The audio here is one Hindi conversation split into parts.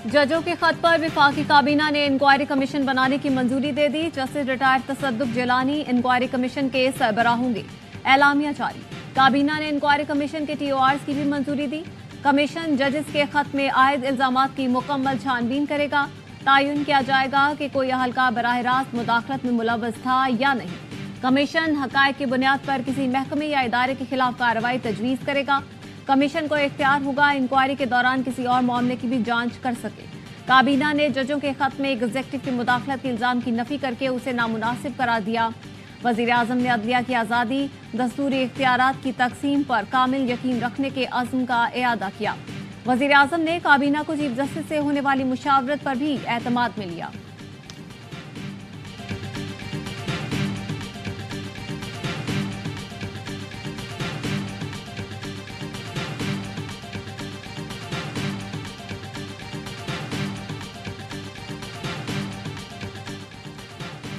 जजों के खत पर विफाकी काबीना ने इंक्वायरी कमीशन बनाने की मंजूरी दे दी। Justice retired Tassaduq Jillani inquiry commission के सरबराह होंगे। एलामिया जारी। काबीना ने इंक्वायरी कमीशन के TORs की भी मंजूरी दी। कमीशन जजेस के खत में आयद इल्जामात की मुकम्मल छानबीन करेगा। तयन किया जाएगा कि कोई अहलकार बराह रास्त मुदाखलत में मुलव्वस था या नहीं। कमीशन हकायक की बुनियाद पर किसी महकमे या इदारे के खिलाफ कार्रवाई तजवीज़ करेगा। कमीशन को इख्तियार होगा इंक्वायरी के दौरान किसी और मामले की भी जांच कर सके। काबीना ने जजों के खत में एग्जेक्टिव की मुदाखलत के इल्जाम की नफी करके उसे नामुनासिब करार दिया। वजीर आजम ने अदलिया की आज़ादी, दस्तूरी इख्तियारात की तकसीम पर कामिल यकीन रखने के अज़्म का इआदा किया। वजीर आजम ने काबीना को चीफ जस्टिस से होने वाली मुशावरत पर भी एतमाद में लिया।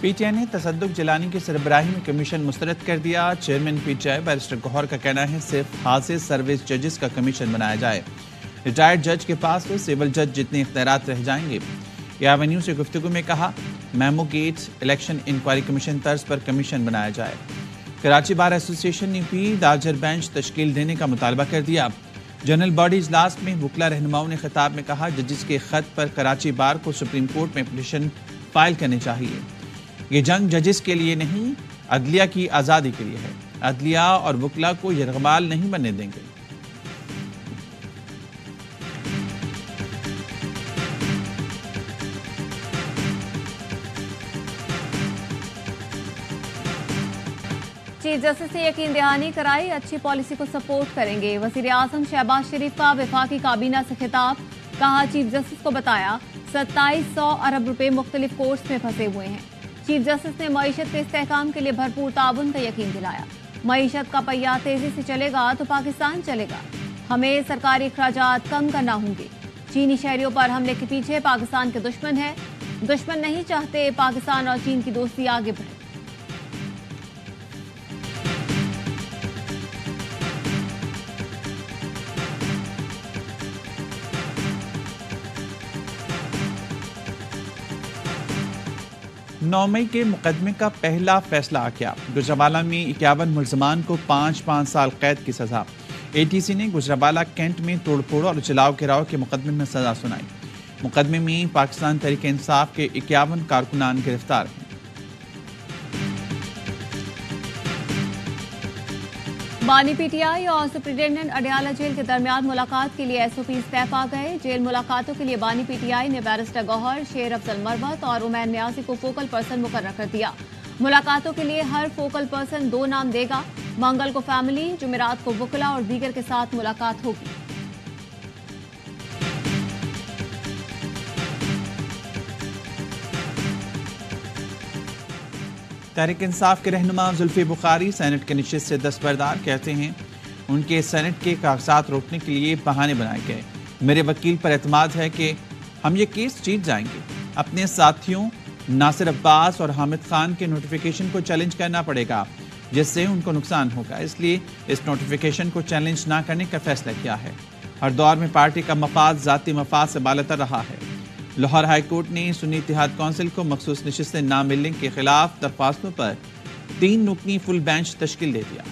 PTI ने तसद्दुक जिलानी की सरबराही में कमीशन मुस्तरद कर दिया। चेयरमैन PTI बैरिस्टर गौहर का कहना है सिर्फ हासिल सर्विस जजेस का कमीशन बनाया जाए। रिटायर्ड जज के पास तो सिविल जज जितने इख्तियारात रह जाएंगे। एवेन्यू से गुफ्तगू में कहा memogate election inquiry commission तर्ज पर कमीशन बनाया जाए। कराची बार एसोसिएशन ने भी दार्जर बेंच तश्कील देने का मुतालबा कर दिया। जनरल बॉडी इजलास में वकला रहनुमाओं ने खिताब में कहा जजेस के खत पर कराची बार को सुप्रीम कोर्ट में पिटीशन फाइल करनी चाहिए। ये जंग जजेस के लिए नहीं, अदलिया की आज़ादी के लिए है। अदलिया और वकला को यरगमाल नहीं बनने देंगे। चीफ जस्टिस से यकीन दहानी कराई, अच्छी पॉलिसी को सपोर्ट करेंगे। वजीर आजम शहबाज शरीफ का विफाकी काबीना से खिताब। कहा चीफ जस्टिस को बताया 2700 अरब रुपए मुख्तलिफ कोर्स में फंसे हुए हैं। चीफ जस्टिस ने मईशत के इस्तेहकाम के लिए भरपूर ताउन का यकीन दिलाया। मईशत का पहिया तेजी से चलेगा तो पाकिस्तान चलेगा। हमें सरकारी अखराजात कम करना होंगे। चीनी शहरियों पर हमले के पीछे पाकिस्तान के दुश्मन है। दुश्मन नहीं चाहते पाकिस्तान और चीन की दोस्ती आगे बढ़े। नौ मई के मुकदमे का पहला फैसला आ गया। गुजरावाला में 51 मुलजमान को 5-5 साल कैद की सजा। ATC ने गुजरावाला कैंट में तोड़फोड़ और जलाओ गिराव के मुकदमे में सजा सुनाई। मुकदमे में पाकिस्तान तहरीक इंसाफ के 51 कारकुनान गिरफ्तार हैं। बानी PTI और सुप्रिंटेंडेंट अडयाला जेल के दरमियान मुलाकात के लिए SOPs तय पा गए। जेल मुलाकातों के लिए बानी PTI ने बैरिस्टर गौहर, शेर अफजल मरवत और उमैर न्याजी को फोकल पर्सन मुकर्रर कर दिया। मुलाकातों के लिए हर फोकल पर्सन 2 नाम देगा। मंगल को फैमिली, जुमेरात को वकला और दीगर के साथ मुलाकात होगी। तहरीक इंसाफ के रहनुमा जुल्फी बुखारी सेनेट के नशिस्त से दस्तबरदार। कहते हैं उनके सेनेट के कागजात रोकने के लिए बहाने बनाए गए। मेरे वकील पर एतमाद है कि हम ये केस जीत जाएंगे। अपने साथियों नासिर अब्बास और हामिद खान के नोटिफिकेशन को चैलेंज करना पड़ेगा जिससे उनको नुकसान होगा, इसलिए इस नोटिफिकेशन को चैलेंज ना करने का फैसला किया है। हर दौर में पार्टी का मफाद ज़ाती मफाद से बालतर रहा है। लाहौर हाई कोर्ट ने सुन्नी इत्तेहाद कौंसिल को मखसूस नशिस्तें ना मिलने के खिलाफ दरख्वास्तों पर 3 रुकनी फुल बेंच तश्कील दे दिया।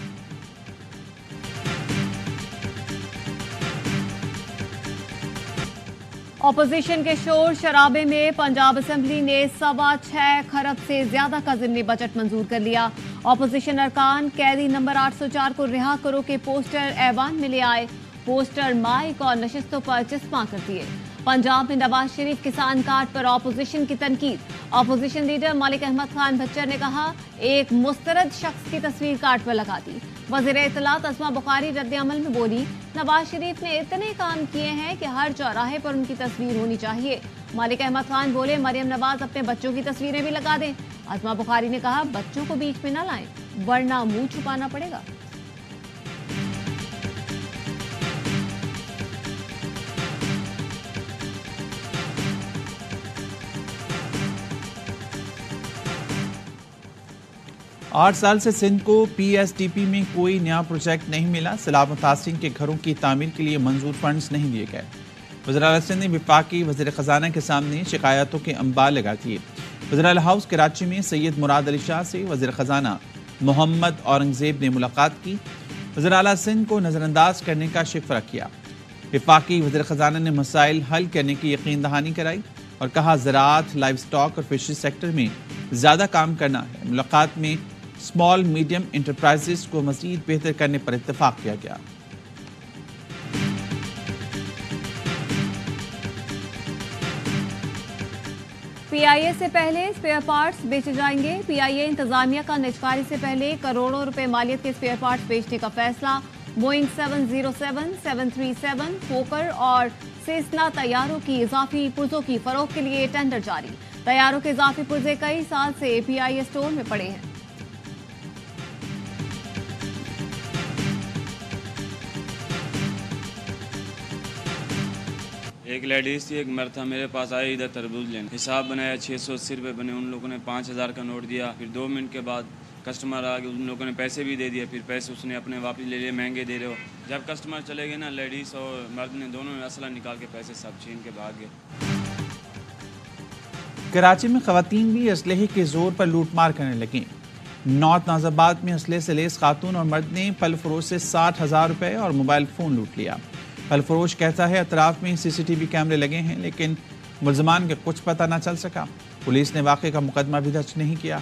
ऑपोजिशन के शोर शराबे में पंजाब असेंबली ने 6.25 खरब से ज्यादा का ज़िमनी बजट मंजूर कर लिया। ऑपोजिशन अरकान कैदी नंबर 804 को रिहा करो के पोस्टर ऐवान में ले आए। पोस्टर माइक और नशिस्तों पर चिस्मा कर दिए। पंजाब में नवाज शरीफ किसान कार्ड पर ऑपोजिशन की तनकीद। ऑपोजिशन लीडर मलिक अहमद खान भच्चर ने कहा एक मुस्तरद शख्स की तस्वीर कार्ड पर लगा दी। वज़ीर इत्तलात अस्मा बुखारी रद्द अमल में बोली नवाज शरीफ ने इतने काम किए हैं कि हर चौराहे पर उनकी तस्वीर होनी चाहिए। मलिक अहमद खान बोले मरियम नवाज अपने बच्चों की तस्वीरें भी लगा दें। अस्मा बुखारी ने कहा बच्चों को बीच में न लाएं वरना मुंह छुपाना पड़ेगा। आठ साल से सिंध को PSDP में कोई नया प्रोजेक्ट नहीं मिला। सैलाब मुतासिरीन के घरों की तामीर के लिए मंजूर फंड्स नहीं दिए गए। वज़ीर-ए-आला सिंध ने वफाकी वज़ीर ख़ज़ाना के सामने शिकायतों के अंबार लगा दिए। वज़ीर-ए-आला हाउस कराची में सैयद मुराद अली शाह से वज़ीर ख़ज़ाना मोहम्मद औरंगज़ेब ने मुलाकात की। वज़ीर-ए-आला सिंध को नज़रअंदाज करने का शिकवा किया। वफाकी वज़ीर ख़ज़ाना ने मसाइल हल करने की यकीन दहानी कराई और कहा ज़राअत, लाइव स्टॉक और फिशरी सेक्टर में ज़्यादा काम करना है। मुलाकात में स्मॉल मीडियम इंटरप्राइजेस को मज़ीद बेहतर करने पर इत्तफाक किया गया। पीआईए से पहले स्पेयर पार्ट्स बेचे जाएंगे। पीआईए इंतजामिया का निजकारी से पहले करोड़ों रुपए मालियत के स्पेयर पार्ट्स बेचने का फैसला। बोइंग 707, 737, फोकर और सेस्ना तैयारों की इजाफी पुर्जों की फरोख्त के लिए टेंडर जारी। तैयारों के इजाफी पुर्जे कई साल से पीआईए स्टोर में पड़े हैं। एक लेडीज थी, एक मर्द था, मेरे पास आए इधर तरबूज लेने। हिसाब बनाया, 680 रुपये बने। उन लोगों ने 5000 का नोट दिया। फिर 2 मिनट के बाद कस्टमर आ गए, उन लोगों ने पैसे भी दे दिए। फिर पैसे उसने अपने वापस ले लिए, महंगे दे रहे हो। जब कस्टमर चले गए ना, लेडीज और मर्द ने दोनों ने असला निकाल के पैसे सब छीन के भाग गए। कराची में खवातीन भी असलहे के जोर पर लूटमार करने लगी। नॉर्थ नाजाबाद में असले से लेस खातून और मर्द ने फल फरोश से 60,000 रुपए और मोबाइल फोन लूट लिया। फल फरोश कहता है अतराफ में सीसीटीवी कैमरे लगे हैं, लेकिन मुल्जमान के कुछ पता न चल सका। पुलिस ने वाक़े का मुकदमा भी दर्ज नहीं किया।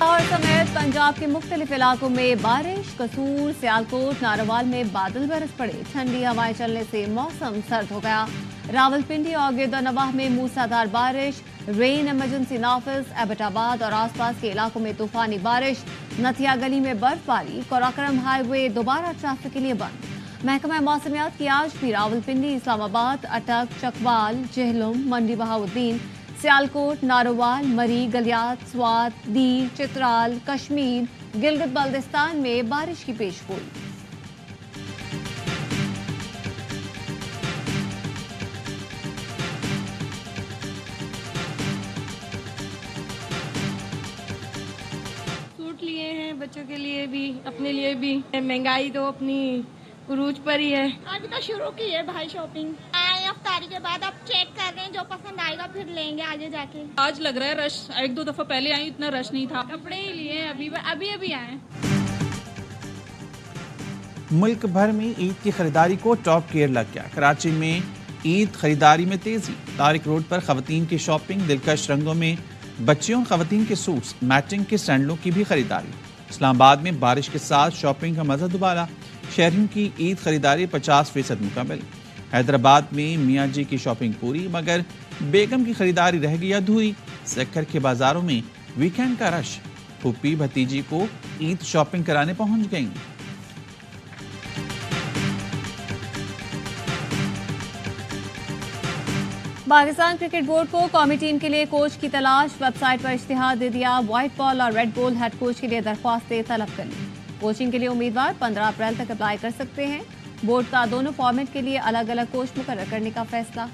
और समेत पंजाब के मुख्तलिफ इलाकों में बारिश। कसूर, सियालकोट, नारोवाल में बादल बरस पड़े। ठंडी हवाएं चलने से मौसम सर्द हो गया। रावलपिंडी और गिरदनवाह में मूसलाधार बारिश। रेन इमरजेंसी नाफिज। एबटाबाद और आसपास के इलाकों में तूफानी बारिश। नथिया गली में बर्फबारी। कोराकरम हाईवे दोबारा ट्रैफिक के लिए बंद। महकमा मौसमियात की आज भी रावलपिंडी, इस्लामाबाद, अटक, चकवाल, जेहलुम, मंडी बहाउद्दीन, सियालकोट, नारोवाल, मरी, गलियात, स्वात, दीर, चित्राल, कश्मीर, गिलगित बल्दिस्तान में बारिश की पेशगोई। सूट लिए हैं, बच्चों के लिए भी, अपने लिए भी। महंगाई तो अपनी उरूज पर ही है। अभी तो शुरू की है भाई शॉपिंग। अफ्तारी के बाद अब चेक कर रहे हैं, जो पसंद आएगा फिर लेंगे आगे जाके। आज लग रहा है रश, 1-2 दफा पहले आई इतना रश नहीं था। कपड़े ही लिए अभी आए। मुल्क भर में ईद की खरीदारी को टॉप गियर लग गया। कराची में ईद खरीदारी में तेजी। तारिक रोड पर खवातीन की शॉपिंग। दिलकश रंगों में बच्चियों और खवातीन के सूट्स, मैचिंग के सैंडलों की भी खरीदारी। इस्लामाबाद में बारिश के साथ शॉपिंग का मजा दोबारा। शहरियों की ईद खरीदारी 50% मुकम्मल। हैदराबाद में मियाँ जी की शॉपिंग पूरी, मगर बेगम की खरीदारी रह गई अधूरी। सक्खर के बाजारों में वीकेंड का रश। फूफी भतीजी को ईद शॉपिंग कराने पहुंच गईं। पाकिस्तान क्रिकेट बोर्ड को कौमी टीम के लिए कोच की तलाश। वेबसाइट पर इश्तिहार दे दिया। व्हाइट बॉल और रेड बॉल हेड कोच के लिए दरख्वास्तें तलब कर ली। कोचिंग के लिए उम्मीदवार 15 अप्रैल तक अप्लाई कर सकते हैं। बोर्ड का दोनों फॉर्मेट के लिए अलग अलग कोच मुकर्रर करने का फैसला।